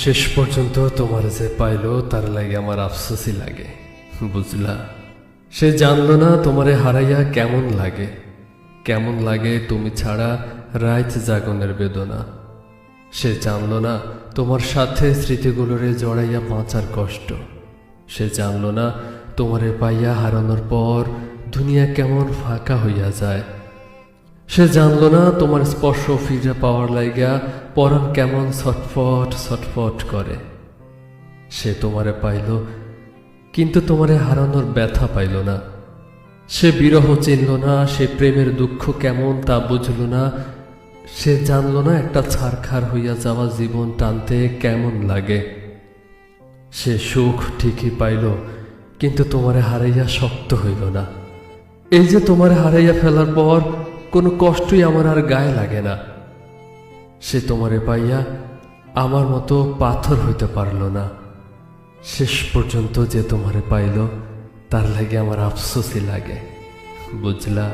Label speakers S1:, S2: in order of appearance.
S1: শেষ পর্যন্ত তোমার যে পাইলো তার লাগে আমার আফসোসই লাগে, বুঝলা? সে জানলো না তোমারে হারাইয়া কেমন লাগে, কেমন লাগে তুমি ছাড়া রাত জাগনের বেদনা। সে জানলো না তোমার সাথে স্মৃতিগুলোরে জড়াইয়া বাঁচার কষ্ট। সে জানলো না তোমারে পাইয়া হারানোর পর দুনিয়া কেমন ফাঁকা হইয়া যায়। সে জানলো না তোমার স্পর্শ ফিরে পাওয়ার লাইগা পরাণ কেমন ছটফট ছটফট করে। সে তোমারে পাইল, কিন্তু তোমারে হারানোর ব্যথা পাইল না। সে বিরহ চিনল না, সে প্রেমের দুঃখ কেমন তা বুঝল না। সে জানল না একটা ছারখার হইয়া যাওয়া জীবন টানতে কেমন লাগে। সে সুখ ঠিকই পাইল, কিন্তু তোমারে হারাইয়া শক্ত হইল না। এই যে তোমারে হারাইয়া ফেলার পর কোনো কষ্টই আমার আর গায়ে লাগে না। সে তোমারে পাইয়া আমার মতো পাথর হইতে পারল না। শেষ পর্যন্ত যে তোমারে পাইল তার লাগে আমার আফসোসই লাগে, বুঝলা?